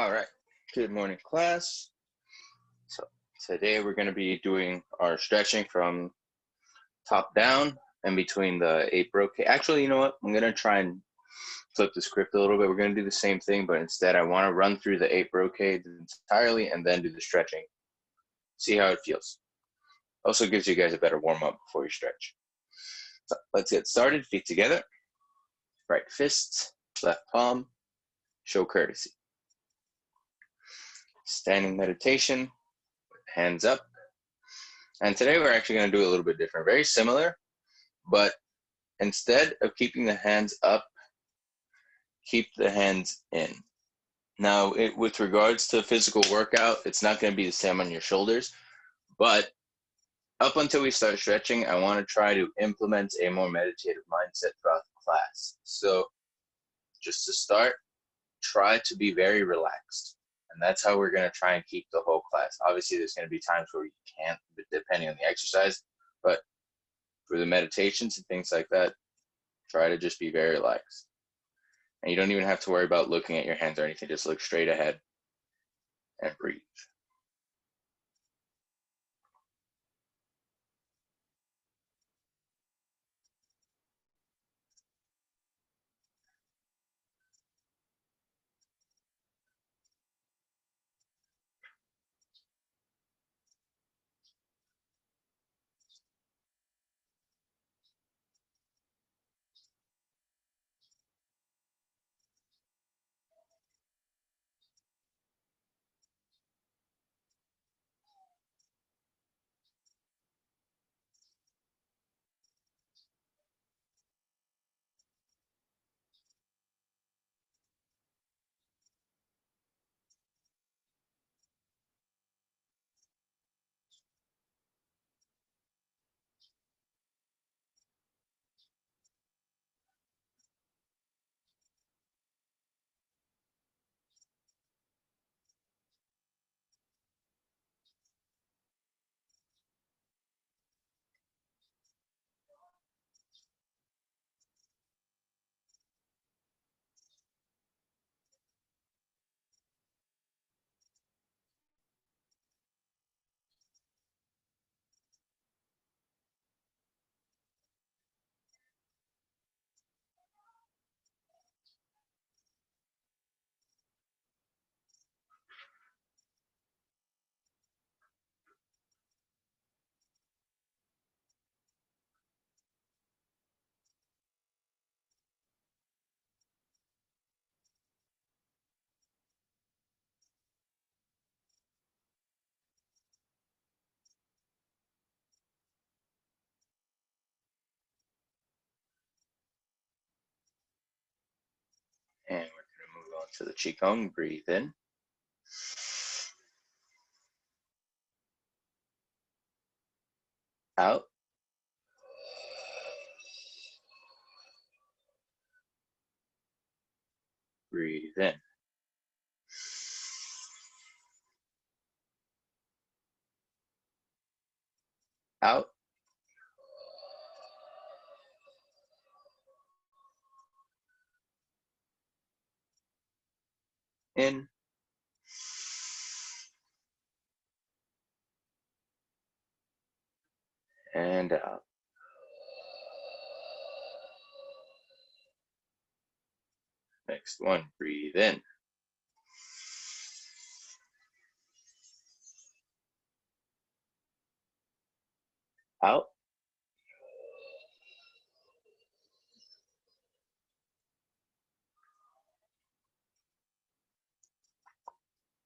All right. Good morning, class. So today we're going to be doing our stretching from top down and between the 8 brocade. Actually, you know what? I'm going to try and flip the script a little bit. We're going to do the same thing, but instead I want to run through the 8 brocades entirely and then do the stretching. See how it feels. Also gives you guys a better warm-up before you stretch. So let's get started. Feet together. Right fist, left palm. Show courtesy. Standing meditation. Hands up. And today we're actually going to do a little bit different. Very similar, but instead of keeping the hands up, keep the hands in. Now, with regards to physical workout, it's not going to be the same on your shoulders, but up until we start stretching, I want to try to implement a more meditative mindset throughout the class. So just to start, try to be very relaxed. And that's how we're going to try and keep the whole class. Obviously, there's going to be times where you can't, depending on the exercise, but for the meditations and things like that, try to just be very relaxed. And you don't even have to worry about looking at your hands or anything. Just look straight ahead and breathe. And we're going to move on to the Qigong. Breathe in. Out. Breathe in. Out. In. And out. Next one. Breathe in. Out.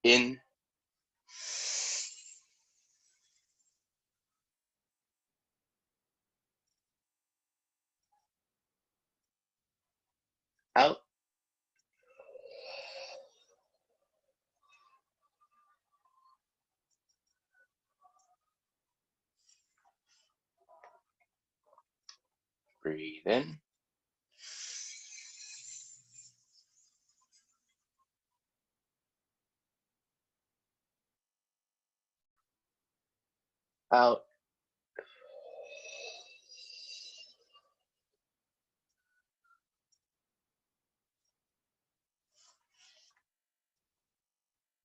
In. Out. Breathe in. Out.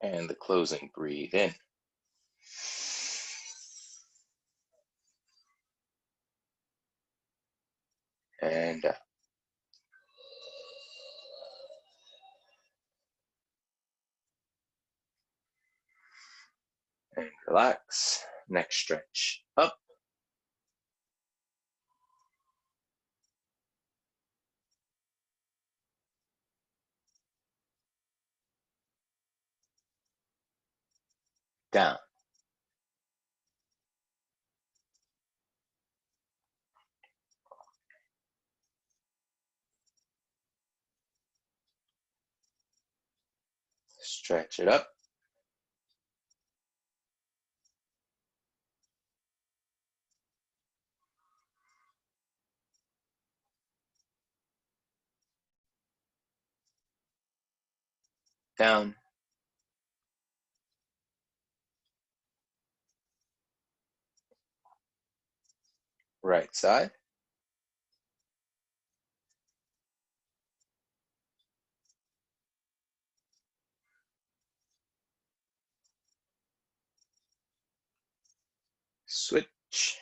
And the closing, breathe in. And out. And relax. Neck stretch up. Down. Stretch it up. Down. Right side. Switch.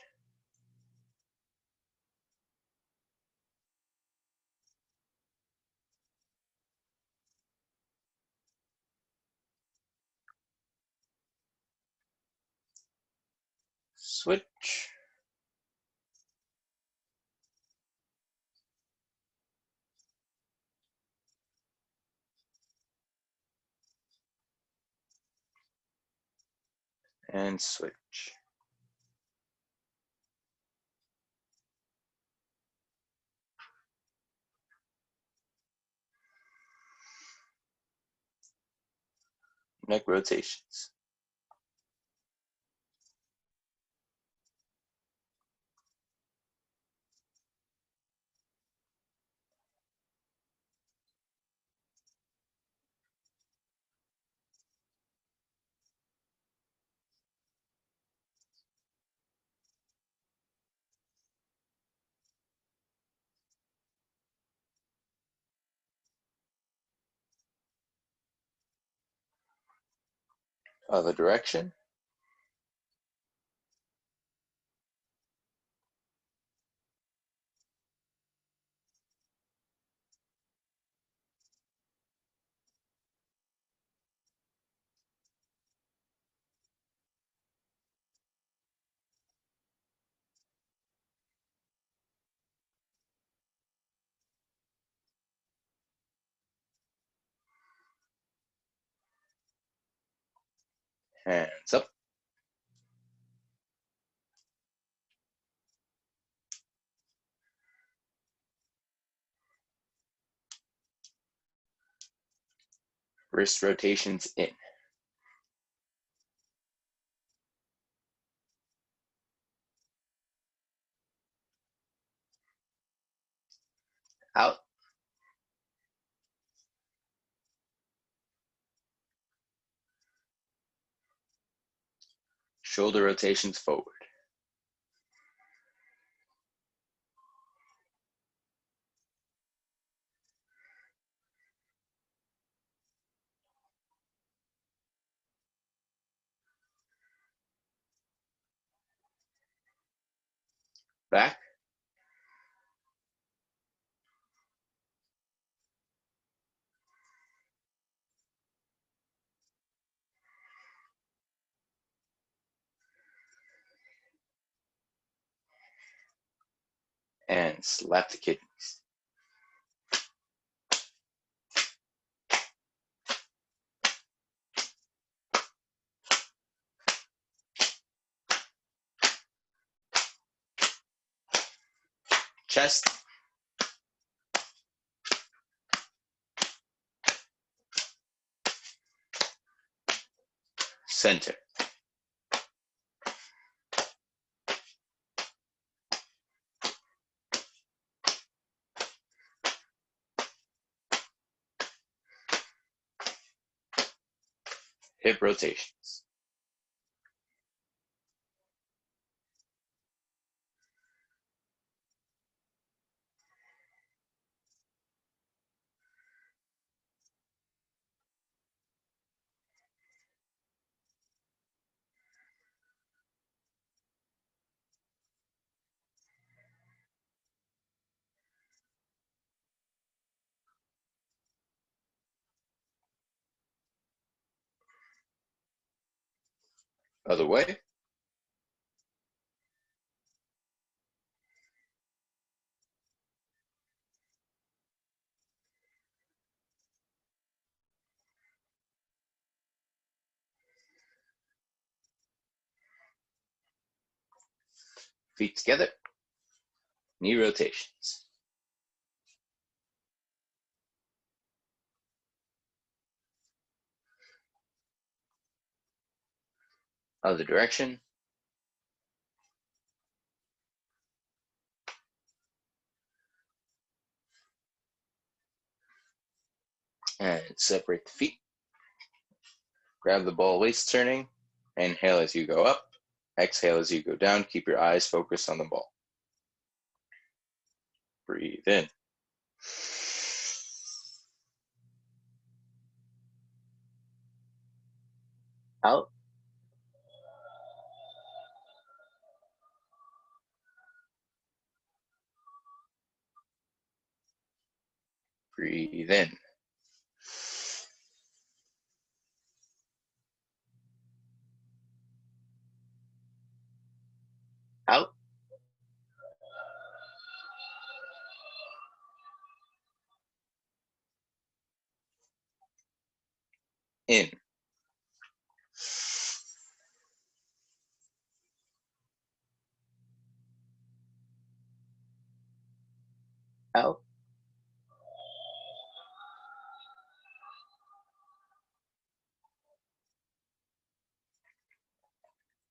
Switch. And switch. Neck rotations. Other direction. Hands up. Wrist rotations in. Out. Shoulder rotations forward. Back. And slap the kidneys. Chest. Center. Hip rotations. Other way. Feet together. Knee rotations. Other direction. And separate the feet. Grab the ball waist turning. Inhale as you go up. Exhale as you go down. Keep your eyes focused on the ball. Breathe in. Out. Breathe in. Out. In. Out.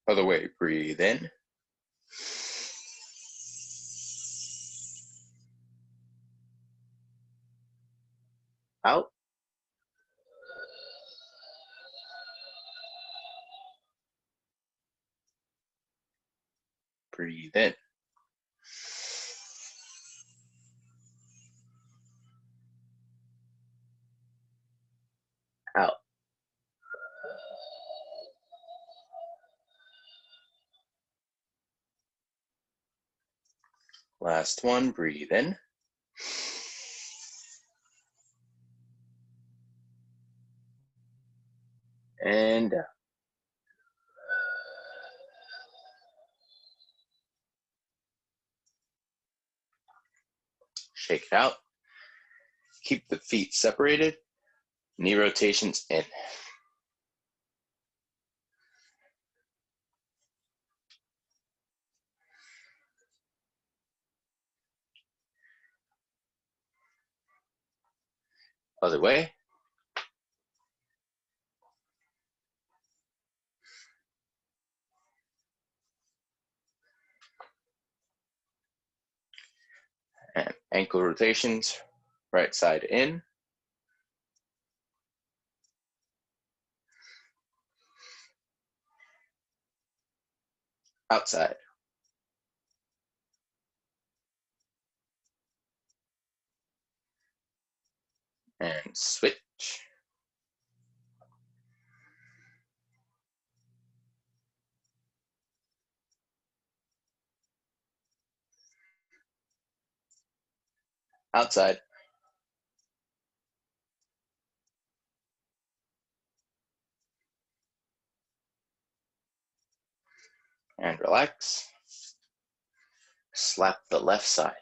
Other way. Breathe in. Out. Breathe in. Out. Last one. Breathe in. And out. Shake it out. Keep the feet separated. Knee rotations in. Other way. And ankle rotations. Right side in. Outside. And switch. Outside. And relax. Slap the left side.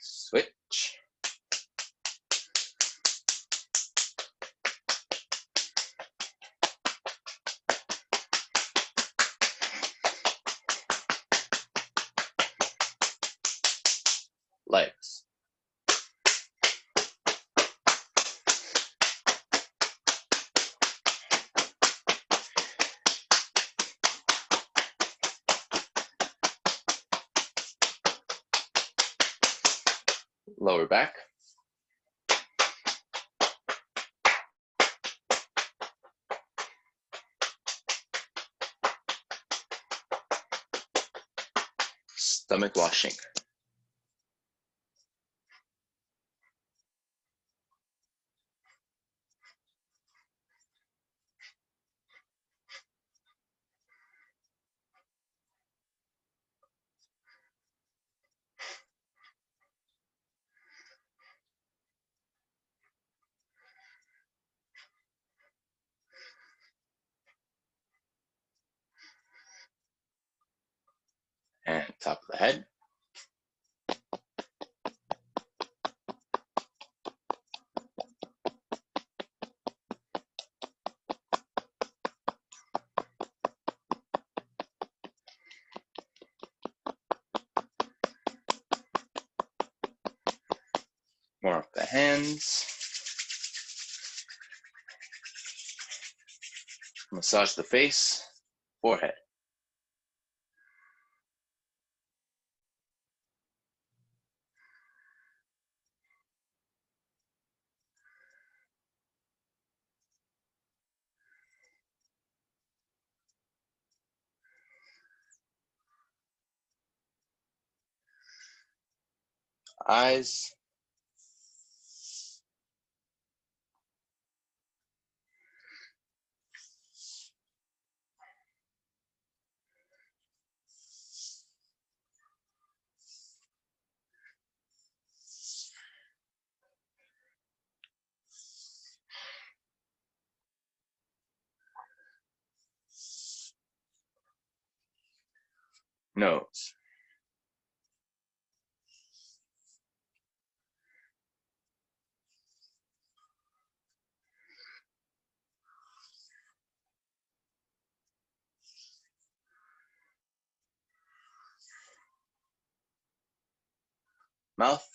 Switch. Legs. Lower back. Stomach washing. top of the head. Warm up the hands. Massage the face, forehead. Eyes. Nose. Mouth.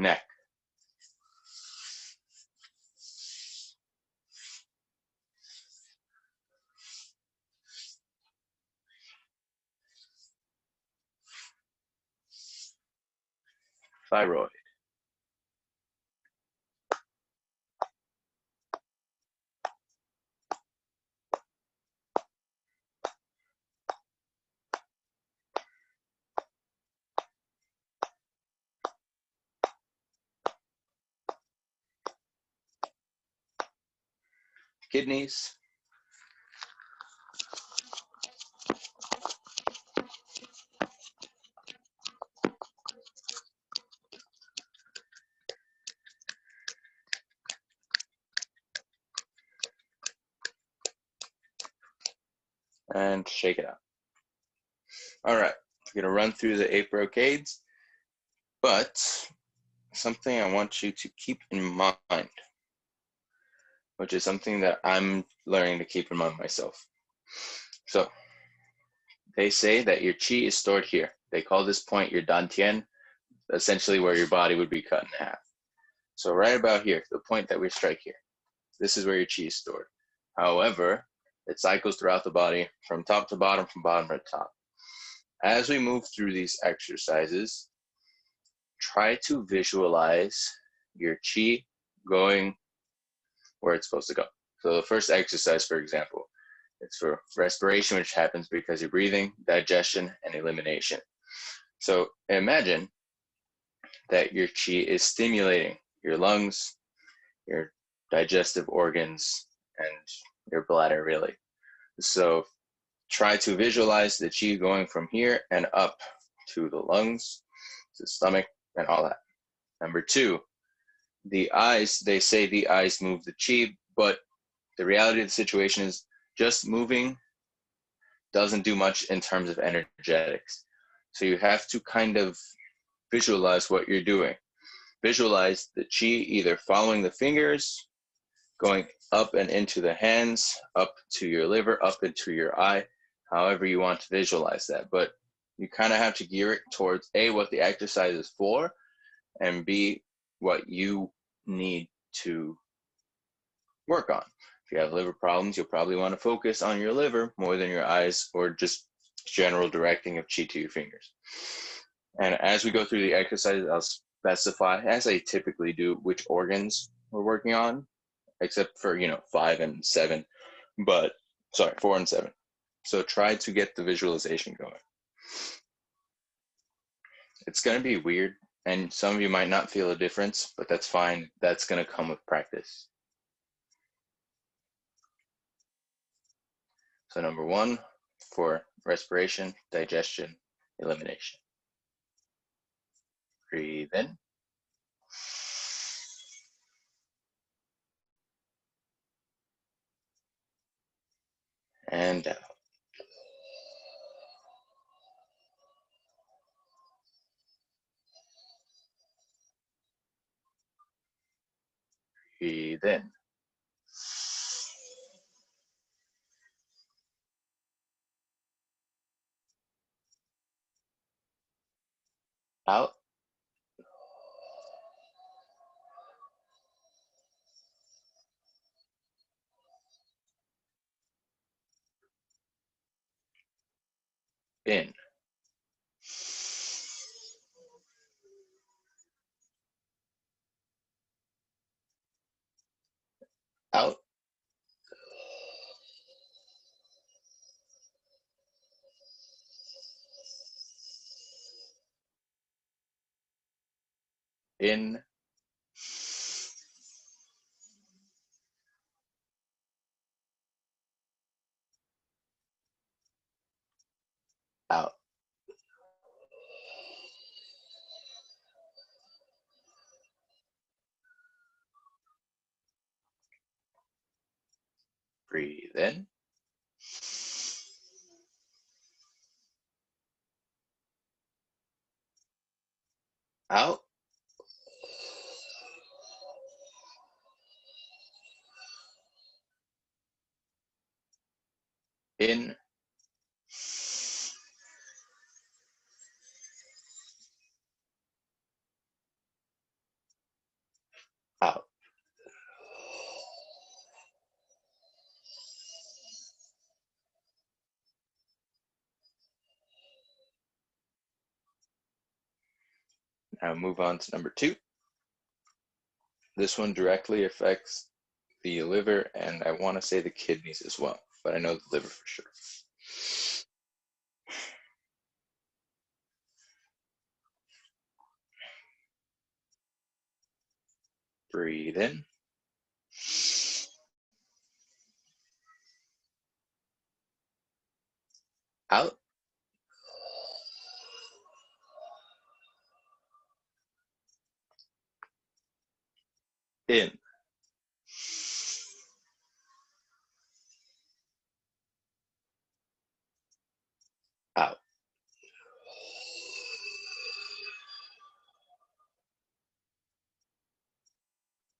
Neck. Thyroid. Kidneys. And shake it out. All right, we're gonna run through the 8 brocades, but something I want you to keep in mind, which is something that I'm learning to keep in mind myself. So they say that your chi is stored here. They call this point your dantian, essentially where your body would be cut in half. So right about here, the point that we strike here, this is where your chi is stored. However, it cycles throughout the body from top to bottom, from bottom to top. As we move through these exercises, try to visualize your chi going where it's supposed to go. So the first exercise, for example, it's for respiration, which happens because you're breathing, digestion, and elimination. So imagine that your chi is stimulating your lungs, your digestive organs, and your bladder, really. So try to visualize the chi going from here and up to the lungs, to the stomach, and all that. Number 2, the eyes, they say the eyes move the chi, but the reality of the situation is just moving doesn't do much in terms of energetics. So you have to kind of visualize what you're doing. Visualize the chi either following the fingers, going up and into the hands, up to your liver, up into your eye, however you want to visualize that. But you kind of have to gear it towards A, what the exercise is for, and B, what you need to work on. If you have liver problems, you'll probably want to focus on your liver more than your eyes, or just general directing of chi to your fingers. And as we go through the exercises, I'll specify, as I typically do, which organs we're working on, except for, 5 and 7, but sorry, 4 and 7. So try to get the visualization going. It's going to be weird, and some of you might not feel a difference, but that's fine. That's going to come with practice. So number 1, for respiration, digestion, elimination. Breathe in. And out. Breathe in. Out. In. Out. In. Out. Breathe in. Out. In. Out. Now move on to number 2. This one directly affects the liver, and I want to say the kidneys as well, but I know the liver for sure. Breathe in. Out. In. Out.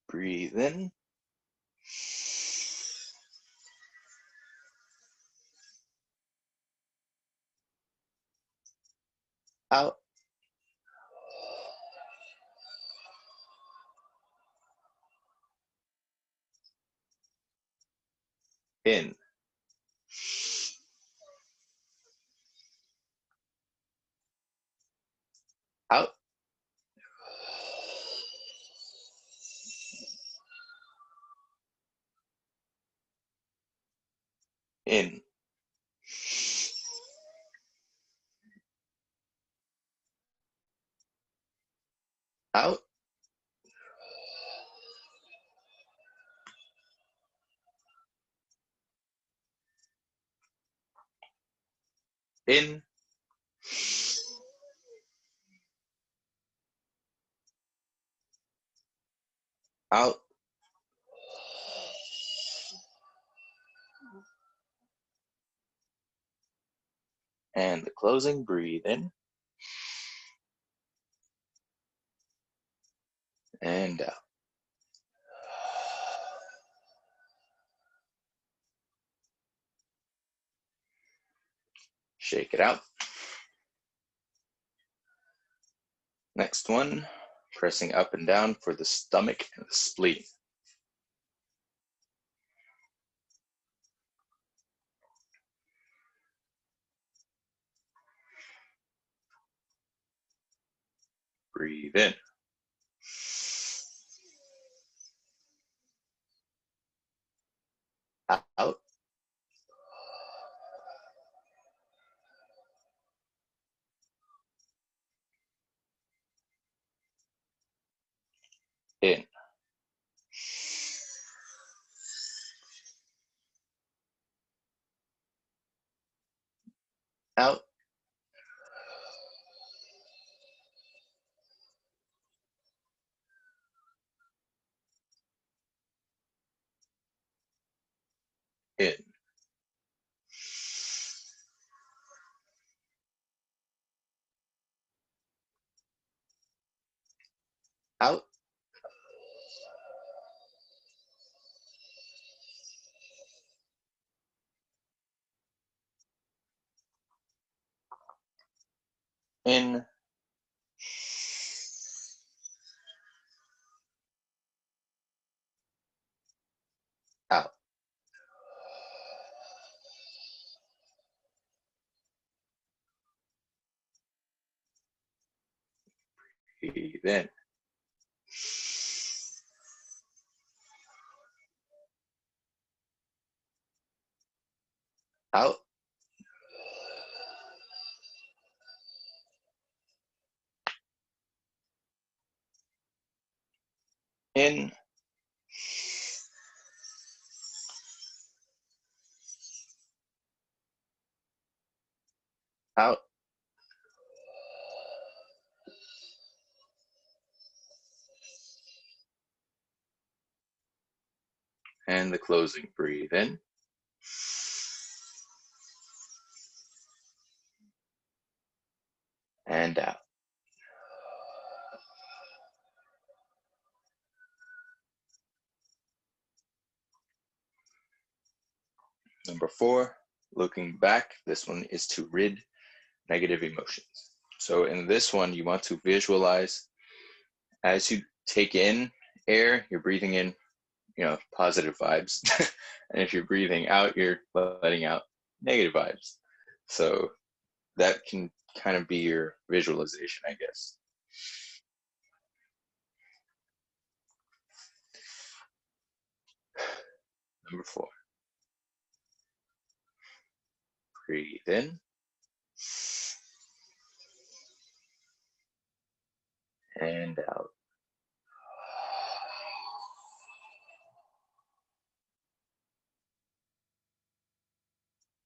Breathe in. Out. In. Out. In. Out. In. Out. And the closing, breathe in. And out. Shake it out. Next one, pressing up and down for the stomach and the spleen. Breathe in. Out. In. Out. in, out, in, out. Breathe in, out, in, out, and the closing. Breathe in, and out. Number 4, looking back. This one is to rid negative emotions. So in this one, you want to visualize as you take in air, you're breathing in, positive vibes. And if you're breathing out, you're letting out negative vibes. So that can kind of be your visualization, I guess. Number 4, breathe in and out.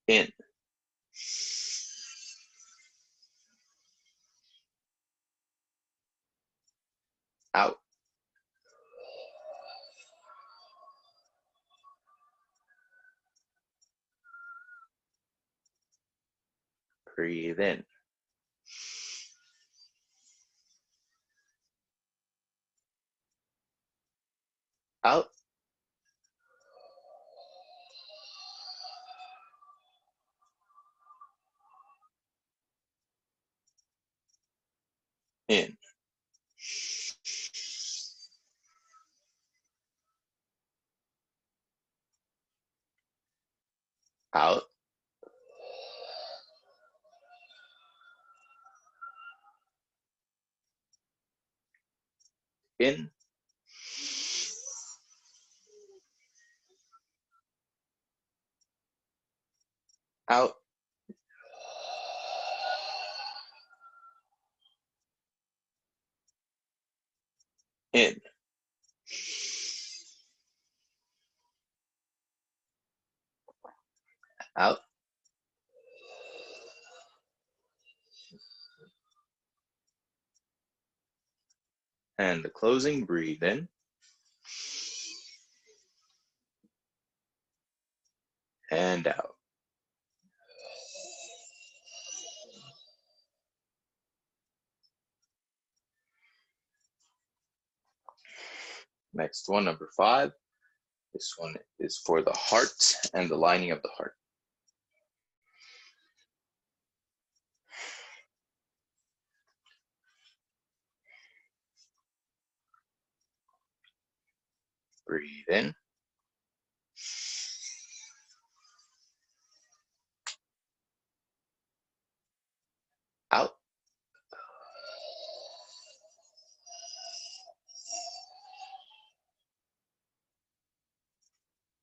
In, out, breathe in, out, in, out, in, out, in, out, and the closing. Breathe in and out. Next one, number 5. This one is for the heart and the lining of the heart. Breathe in, out,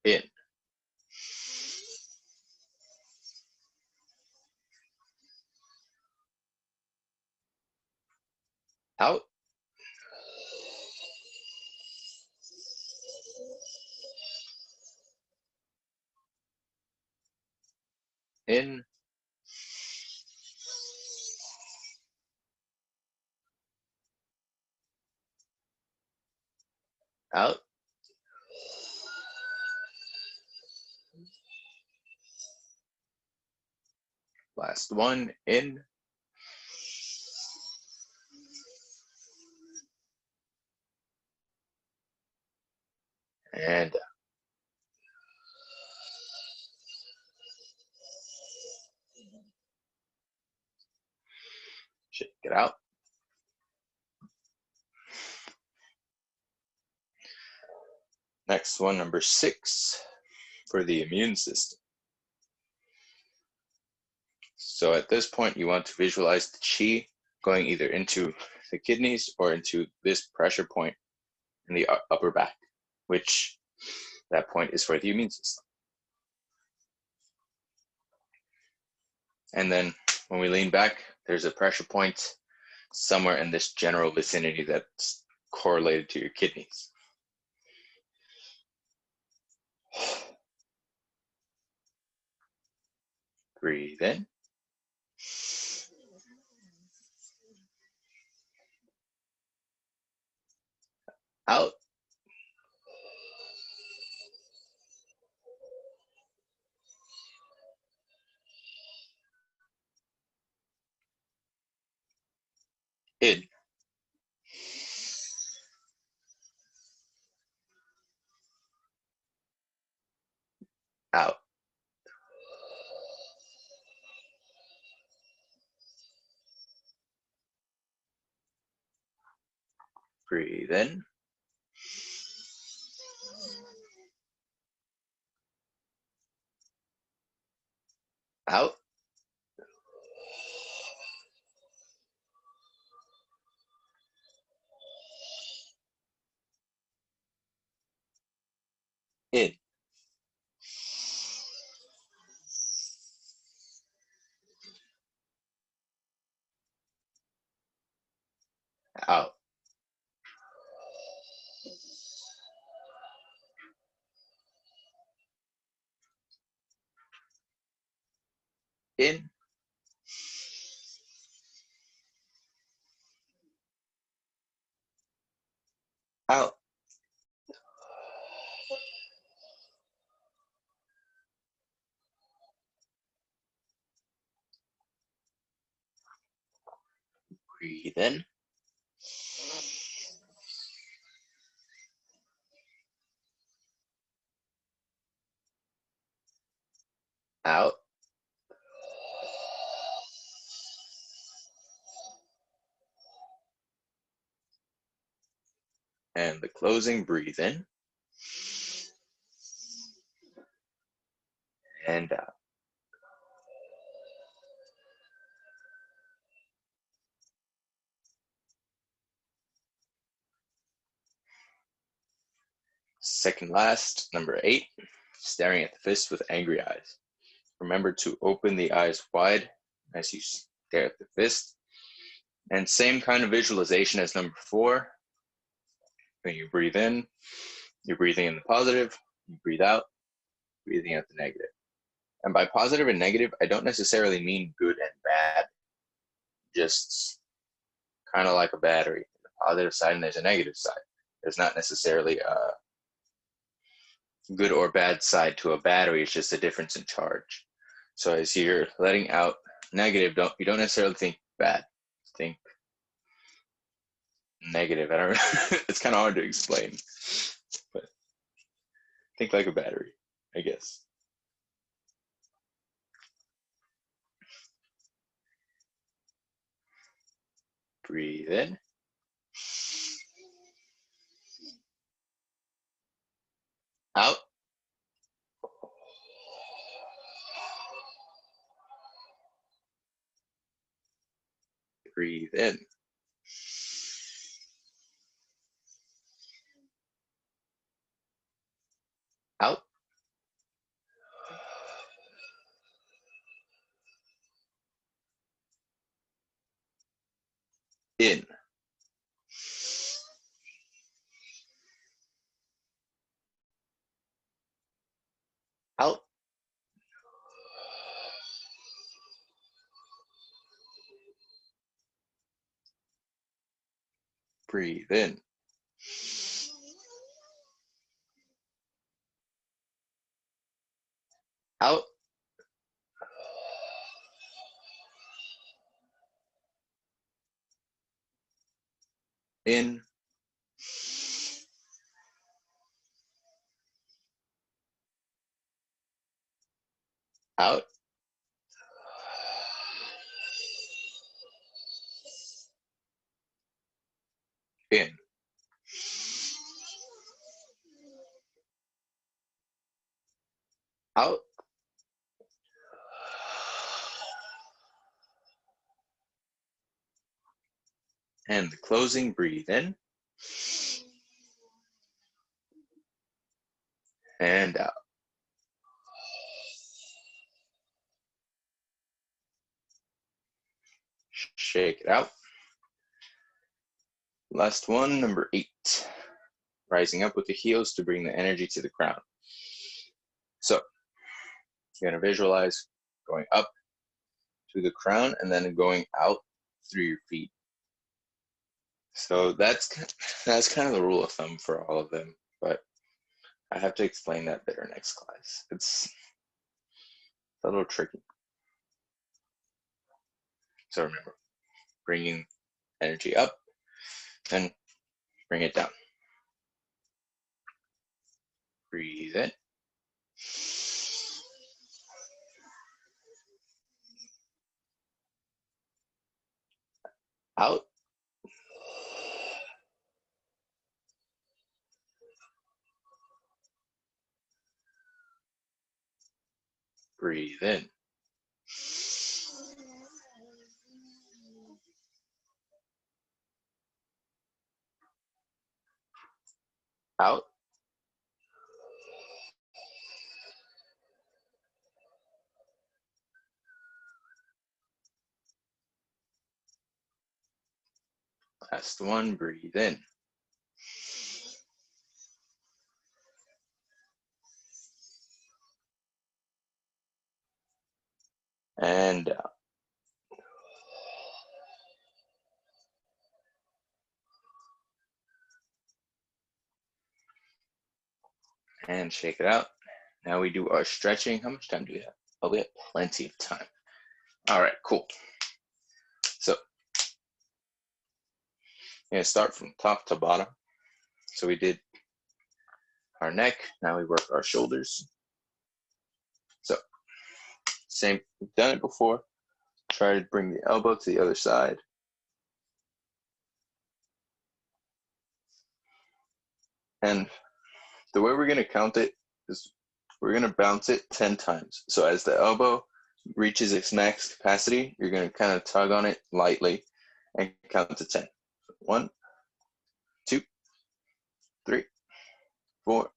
in, out, in, out, Last one, in. And shake it out. Next one, number 6, for the immune system. So at this point, you want to visualize the chi going either into the kidneys or into this pressure point in the upper back, which that point is for the immune system. And then when we lean back, there's a pressure point somewhere in this general vicinity that's correlated to your kidneys. Breathe in. Out. In. Out. Breathe in. Out. In. Out. In. Out. Breathe in. Out. And the closing, breathe in. And out. Second last, number 8, staring at the fist with angry eyes. Remember to open the eyes wide as you stare at the fist. And same kind of visualization as number 4. When you breathe in, you're breathing in the positive. You breathe out, breathing out the negative. And by positive and negative, I don't necessarily mean good and bad. Just kind of like a battery. There's a positive side and there's a negative side. There's not necessarily a good or bad side to a battery. It's just a difference in charge. So as you're letting out negative, you don't necessarily think bad. Think negative. I don't know. It's kind of hard to explain, but think like a battery, I guess. Breathe in. Out. Breathe in. Out. In. Out. Breathe in. Out. In, out, in, out, and the closing, breathe in and out. Shake it out. Last one, number 8. Rising up with the heels to bring the energy to the crown. So you're going to visualize going up to the crown and then going out through your feet. So that's kind of the rule of thumb for all of them, but I have to explain that better next class. It's a little tricky. So remember, bringing energy up and bring it down. Breathe in. Out. Breathe in. Out. Last one, breathe in. And out. And shake it out. Now we do our stretching. How much time do we have? Oh, we have plenty of time. All right, cool. So I'm going to start from top to bottom. So we did our neck. Now we work our shoulders. So same, we've done it before. Try to bring the elbow to the other side. And the way we're going to count it is we're going to bounce it 10 times. So as the elbow reaches its max capacity, you're going to kind of tug on it lightly and count to 10. 1, 2, 3, 4,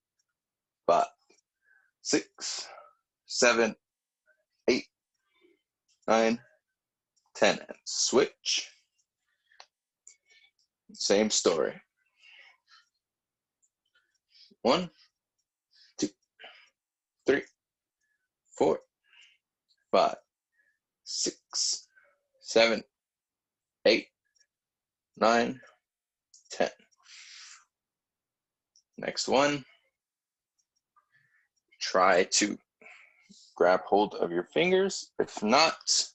5, 6, 7, 8, 9, 10. And switch. Same story. 1, 2, 3, 4, 5, 6, 7, 8, 9, 10. Next one. Try to grab hold of your fingers. If not,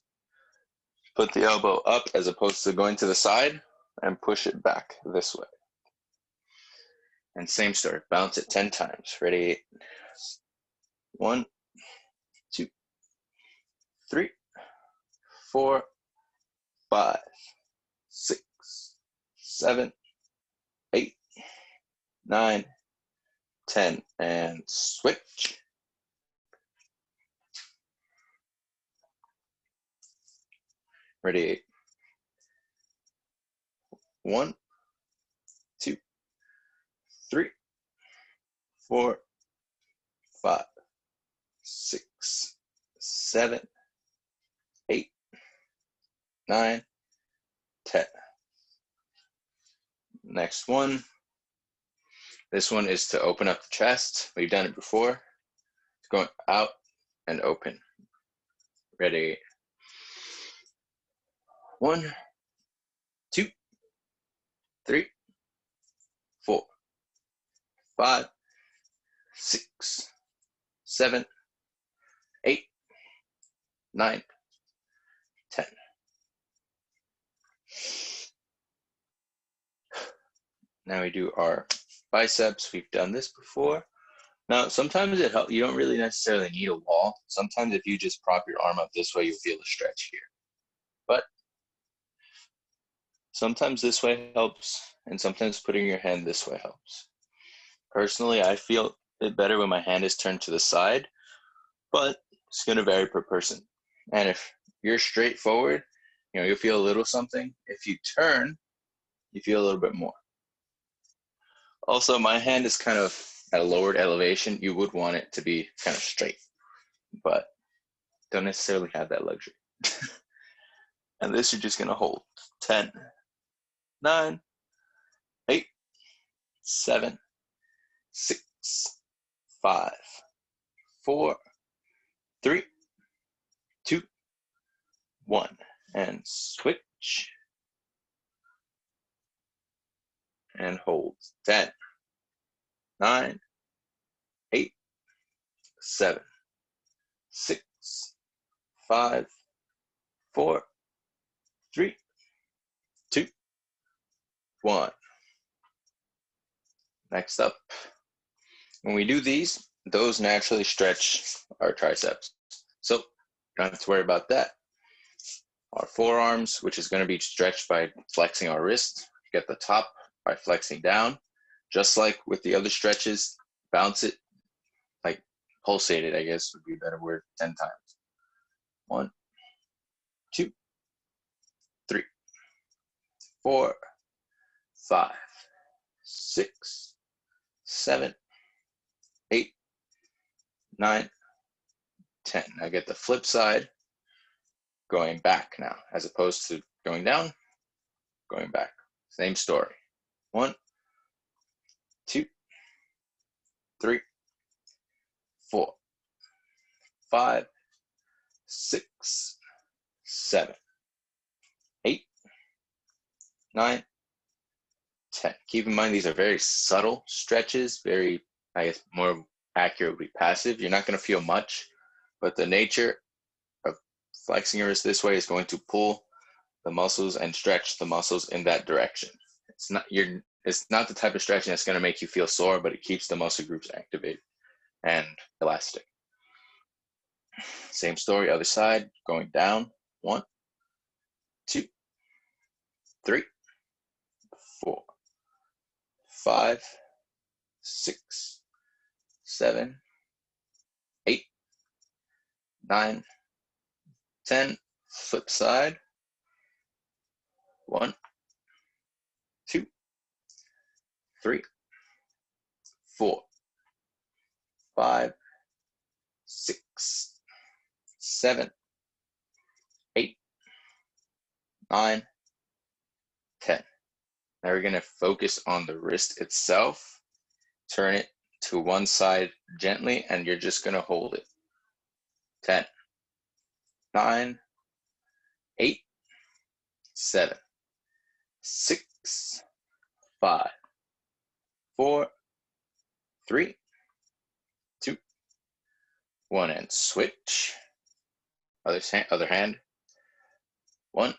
put the elbow up as opposed to going to the side and push it back this way. And same story, bounce it 10 times. Ready? 1, 2, 3, 4, 5, 6, 7, 8, 9, 10. And switch. Ready? 1, 2, 3, 4, 5, 6, 7, 8, 9, 10. Next one. This one is to open up the chest. We've done it before. It's going out and open. Ready? 1, 2, 3, 4, 5, 6, 7, 8, 9, 10. Now we do our biceps. We've done this before. Now, sometimes it helps. You don't really necessarily need a wall. Sometimes if you just prop your arm up this way, you'll feel a stretch here. But sometimes this way helps, and sometimes putting your hand this way helps. Personally, I feel it better when my hand is turned to the side, but it's going to vary per person. And if you're straight forward, you'll feel a little something. If you turn, you feel a little bit more. Also, my hand is kind of at a lowered elevation. You would want it to be kind of straight, but don't necessarily have that luxury. And this you're just going to hold. 10, 9, 8, 7, 6, 5, 4, 3, 2, 1. And switch. And hold. 10, 9, 8, 7, 6, 5, 4, 3, 2, 1. Next up, when we do these, those naturally stretch our triceps. So you don't have to worry about that. Our forearms, which is going to be stretched by flexing our wrist, get the top by flexing down. Just like with the other stretches, bounce it, like pulsate it, I guess would be a better word, 10 times. 1, 2, 3, 4, 5, 6, 7, 8, 9, 10. Now get the flip side, going back now, as opposed to going down, going back. Same story. 1, 2, 3, 4, 5, 6, 7, 8, 9, 10. Keep in mind, these are very subtle stretches, very, I guess, more accurately passive. You're not going to feel much, but the nature of flexing your wrist this way is going to pull the muscles and stretch the muscles in that direction. It's not the type of stretching that's going to make you feel sore, but it keeps the muscle groups activated and elastic. Same story, other side, going down. 1, 2, 3, 4, 5, 6, 7, 8, 9, 10. Flip side. 1, 2, 3, 4, 5, 6, 7, 8, 9, 10. Now we're going to focus on the wrist itself. Turn it to one side gently, and you're just going to hold it. 10, 9, 8, 7, 6, 5, 4, 3, 2, 1, and switch. Other hand. 1,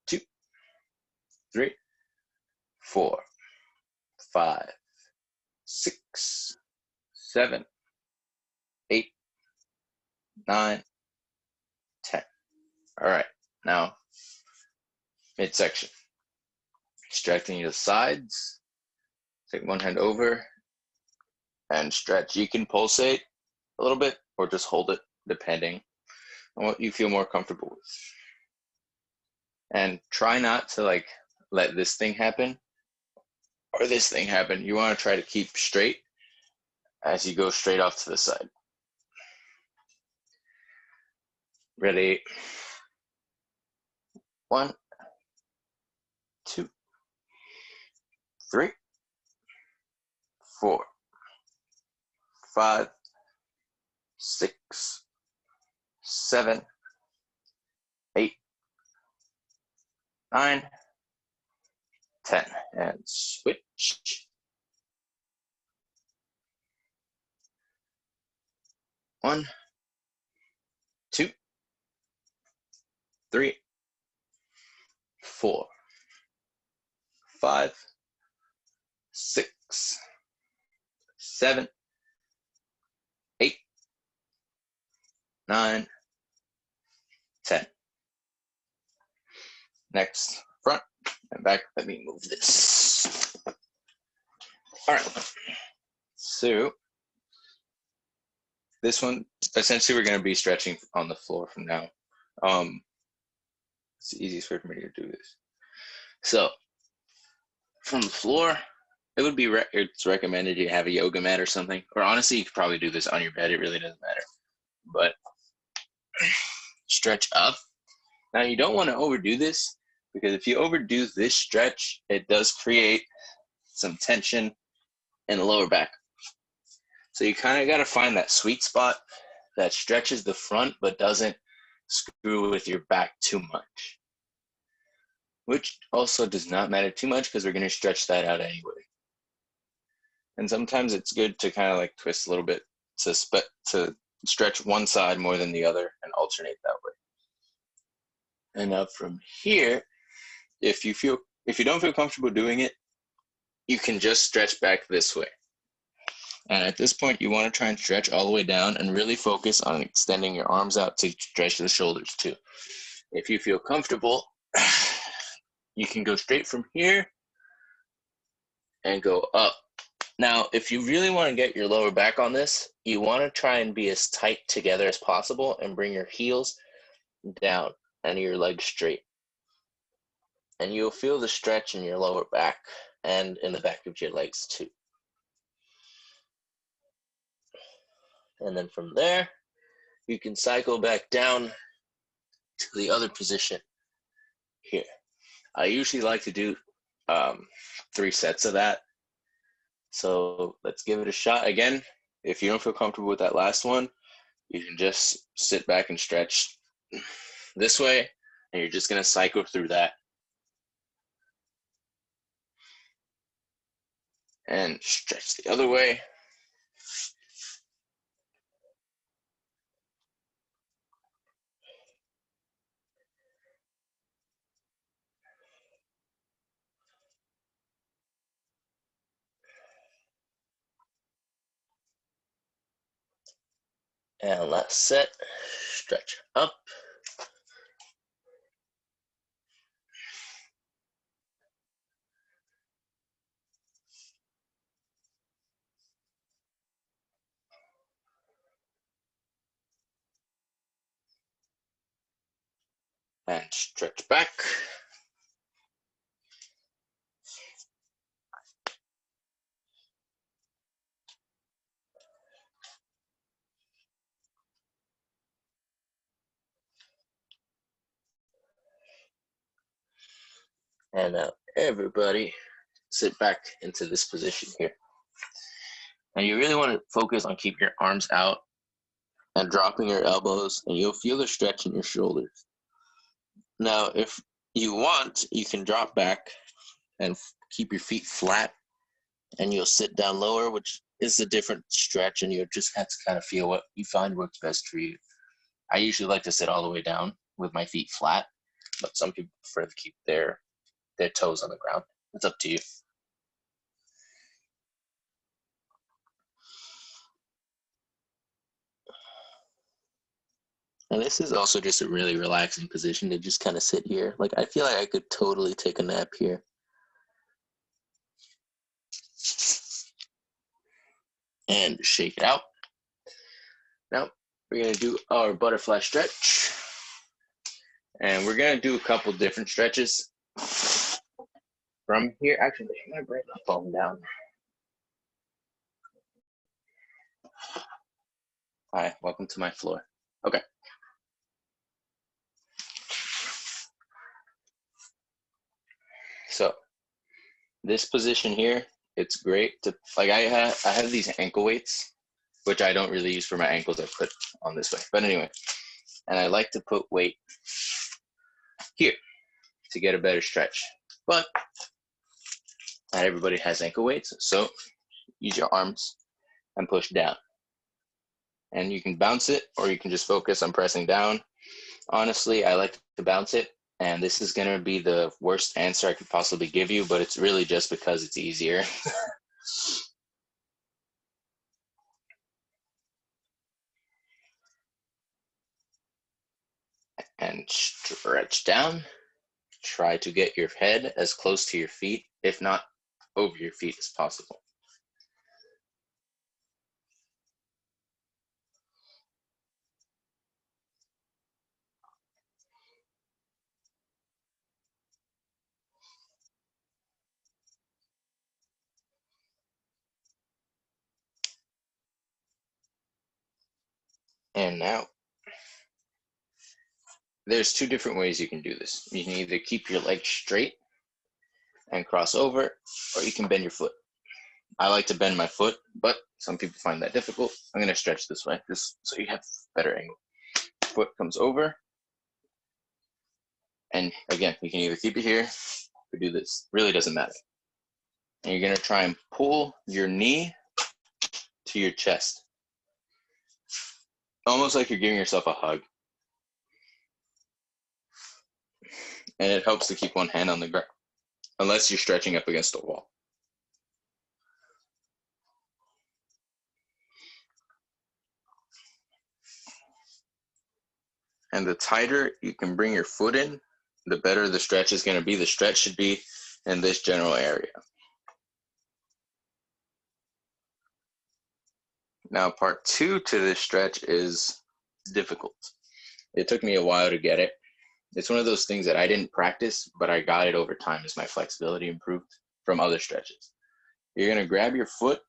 2, 3, 4, 5, 6, 7, 8, 9, 10. All right, now midsection. Stretching the sides. Take one hand over and stretch. You can pulsate a little bit or just hold it, depending on what you feel more comfortable with. And try not to let this thing happen or this thing happen. You want to try to keep straight as you go straight off to the side. Ready? 1, 2, 3, 4, 5, 6, 7, 8, 9, 10. And switch. 1, 2, 3, 4, 5, 6, 7, 8, 9, 10. Next, front and back. Let me move this. All right. So this one, essentially, we're going to be stretching on the floor from now. It's the easiest way for me to do this. So from the floor, it would be it's recommended you have a yoga mat or something. Or honestly, you could probably do this on your bed. It really doesn't matter. But stretch up. Now, you don't want to overdo this, because if you overdo this stretch, it does create some tension in the lower back. So you kind of got to find that sweet spot that stretches the front but doesn't screw with your back too much, which also does not matter too much because we're going to stretch that out anyway. And sometimes it's good to kind of like twist a little bit to stretch one side more than the other and alternate that way. And now from here, if you don't feel comfortable doing it, you can just stretch back this way. And at this point, you want to try and stretch all the way down and really focus on extending your arms out to stretch the shoulders too. If you feel comfortable, you can go straight from here and go up. Now, if you really want to get your lower back on this, you want to try and be as tight together as possible and bring your heels down and your legs straight. And you'll feel the stretch in your lower back and in the back of your legs too. And then from there, you can cycle back down to the other position here. I usually like to do 3 sets of that. So let's give it a shot. Again, if you don't feel comfortable with that last one, you can just sit back and stretch this way, and you're just going to cycle through that. And stretch the other way. And last set, stretch up. And stretch back. And now everybody sit back into this position here. Now you really want to focus on keeping your arms out and dropping your elbows, and you'll feel the stretch in your shoulders. Now, if you want, you can drop back and keep your feet flat, and you'll sit down lower, which is a different stretch, and you just have to kind of feel what you find works best for you. I usually like to sit all the way down with my feet flat, but some people prefer to keep their toes on the ground. It's up to you. And this is also just a really relaxing position to just kind of sit here. Like, I feel like I could totally take a nap here. And shake it out. Now, we're going to do our butterfly stretch. And we're going to do a couple different stretches from here. Actually, I'm going to bring my phone down. Hi, welcome to my floor. Okay. So this position here, it's great to, like, I have these ankle weights, which I don't really use for my ankles. I put on this way, but anyway, and I like to put weight here to get a better stretch, but not everybody has ankle weights, so use your arms and push down, and you can bounce it, or you can just focus on pressing down. Honestly, I like to bounce it And this is going to be the worst answer I could possibly give you, but it's really just because it's easier. And stretch down. Try to get your head as close to your feet, if not over your feet, as possible. And now, there's two different ways you can do this. You can either keep your legs straight and cross over, or you can bend your foot. I like to bend my foot, but some people find that difficult. I'm going to stretch this way, just so you have better angle. Foot comes over, and again, you can either keep it here or do this. Really doesn't matter. And you're going to try and pull your knee to your chest, almost like you're giving yourself a hug. And it helps to keep one hand on the ground, unless you're stretching up against a wall. And the tighter you can bring your foot in, the better the stretch is going to be. The stretch should be in this general area. Now, part two to this stretch is difficult. It took me a while to get it. It's one of those things that I didn't practice, but I got it over time as my flexibility improved from other stretches. You're going to grab your foot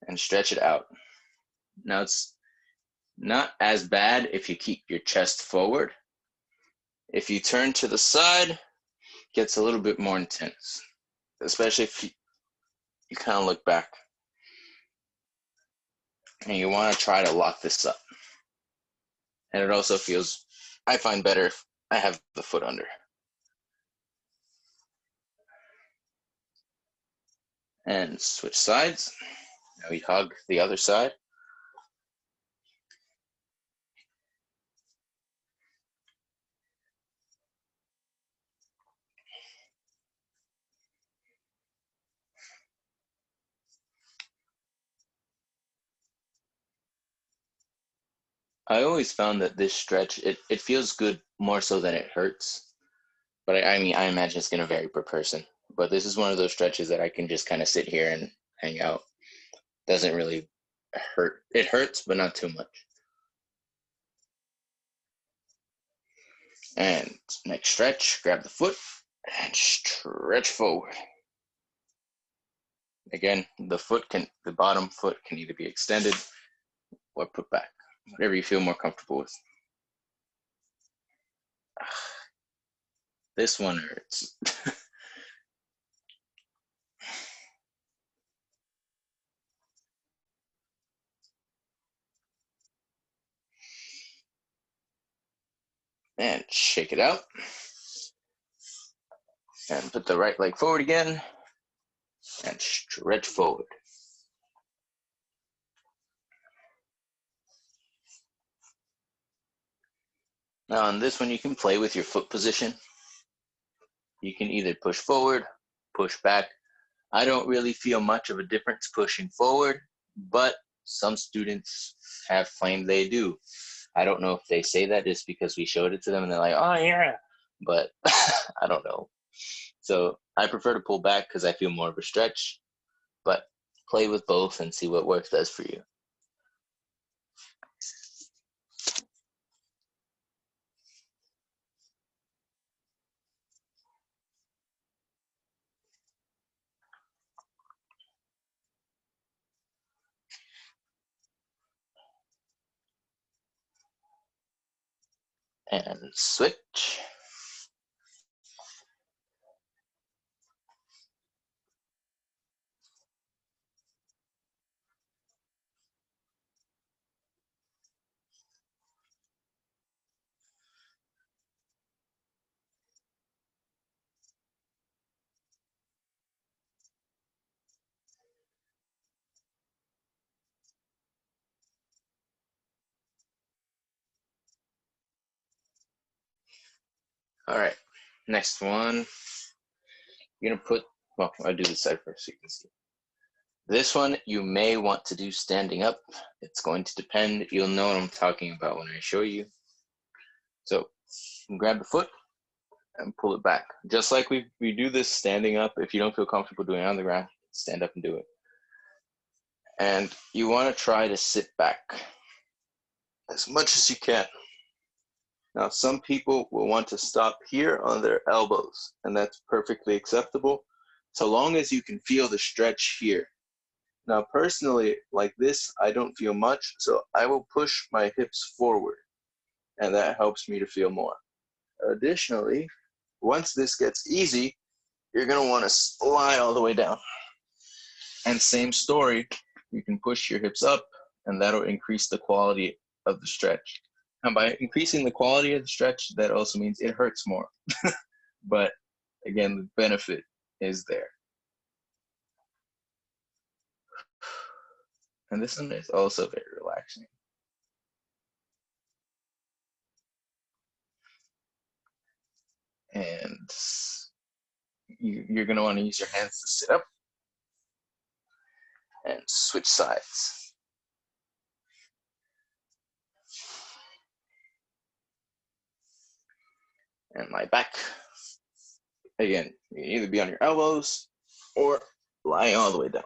and stretch it out. Now, it's not as bad if you keep your chest forward. If you turn to the side, it gets a little bit more intense, especially if you kind of look back. And you want to try to lock this up. And it also feels, I find, better if I have the foot under. And switch sides. Now we hug the other side. I always found that this stretch, it feels good more so than it hurts. But I mean, I imagine it's going to vary per person. But this is one of those stretches that I can just kind of sit here and hang out. Doesn't really hurt. It hurts, but not too much. And next stretch, grab the foot and stretch forward. Again, the bottom foot can either be extended or put back, whatever you feel more comfortable with. This one hurts. And shake it out. And put the right leg forward again and stretch forward. Now on this one, you can play with your foot position. You can either push forward, push back. I don't really feel much of a difference pushing forward, but some students have claimed they do. I don't know if they say that just because we showed it to them and they're like, oh yeah, but I don't know. So I prefer to pull back because I feel more of a stretch, but play with both and see what works best for you. And switch. All right, next one. You're gonna put, well, I'll do this side first so you can see. This one you may want to do standing up. It's going to depend. You'll know what I'm talking about when I show you. So grab the foot and pull it back. Just like we do this standing up. If you don't feel comfortable doing it on the ground, stand up and do it. And you want to try to sit back as much as you can. Now, some people will want to stop here on their elbows, and that's perfectly acceptable, so long as you can feel the stretch here. Now, personally, like this, I don't feel much, so I will push my hips forward, and that helps me to feel more. Additionally, once this gets easy, you're going to want to slide all the way down. And same story, you can push your hips up, and that'll increase the quality of the stretch. And by increasing the quality of the stretch, that also means it hurts more. But again, the benefit is there. And this one is also very relaxing. And you're going to want to use your hands to sit up and switch sides. And lie back. Again, you can either be on your elbows or lying all the way down.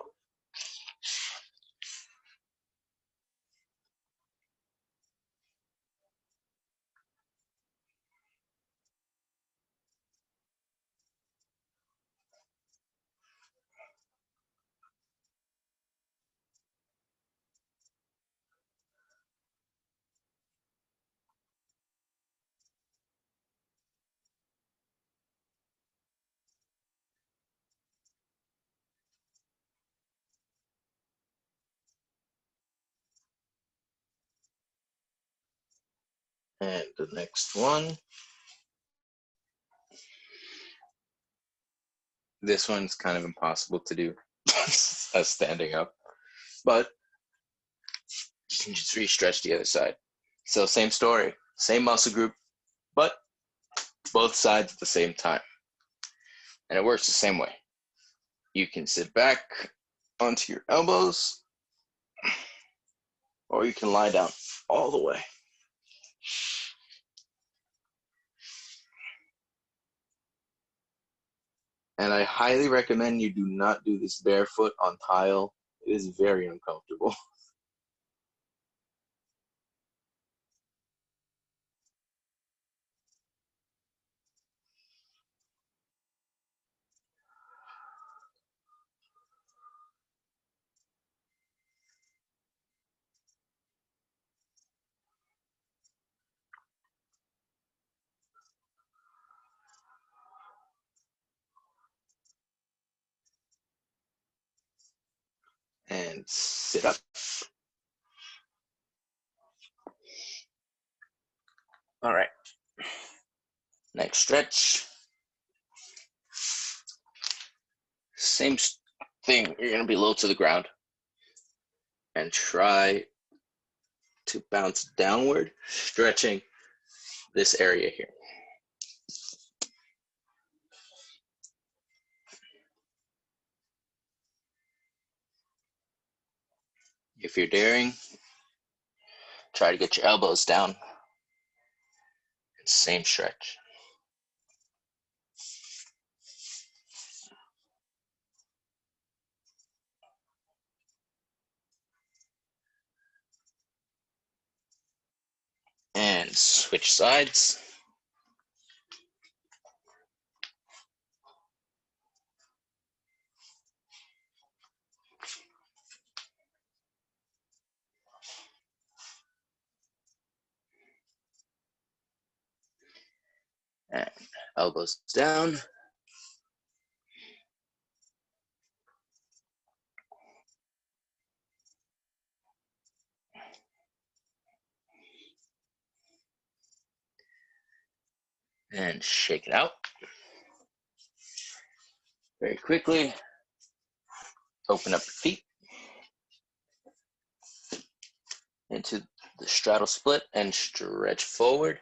And the next one. This one's kind of impossible to do as standing up, but you can just re-stretch the other side. So same story, same muscle group, but both sides at the same time. And it works the same way. You can sit back onto your elbows, or you can lie down all the way. And I highly recommend you do not do this barefoot on tile. It is very uncomfortable. And sit up. All right. Next stretch. Same thing. You're going to be low to the ground. And try to bounce downward, stretching this area here. If you're daring, try to get your elbows down. Same stretch. And switch sides. And elbows down. And shake it out. Very quickly. Open up your feet into the straddle split and stretch forward.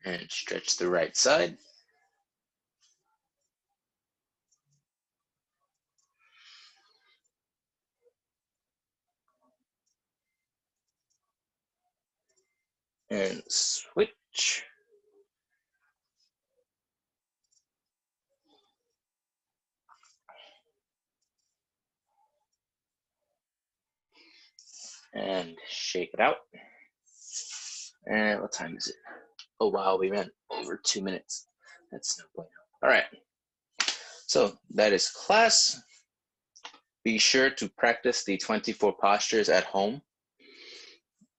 And stretch the right side. And switch. And shake it out. And what time is it? Oh wow, we went over 2 minutes. That's no point. All right. So that is class. Be sure to practice the 24 postures at home,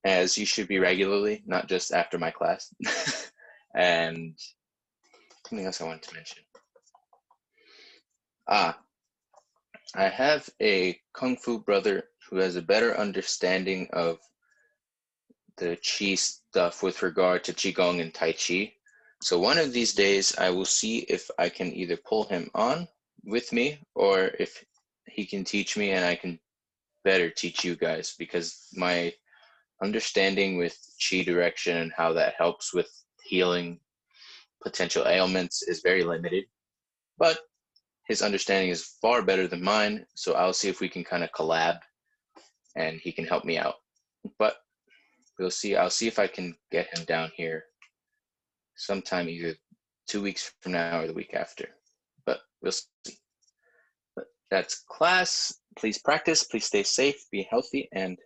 as you should be regularly, not just after my class. And something else I wanted to mention. I have a Kung Fu brother who has a better understanding of the Qi stuff with regard to Qigong and Tai Chi. So one of these days, I will see if I can either pull him on with me or if he can teach me and I can better teach you guys, because my understanding with Qi direction and how that helps with healing potential ailments is very limited. But his understanding is far better than mine, so I'll see if we can kind of collab and he can help me out. But we'll see. I'll see if I can get him down here sometime either 2 weeks from now or the week after. But we'll see. But that's class. Please practice. Please stay safe. Be healthy. And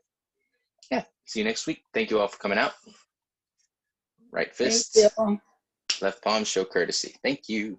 yeah, see you next week. Thank you all for coming out. Right fist, left palm, show courtesy. Thank you.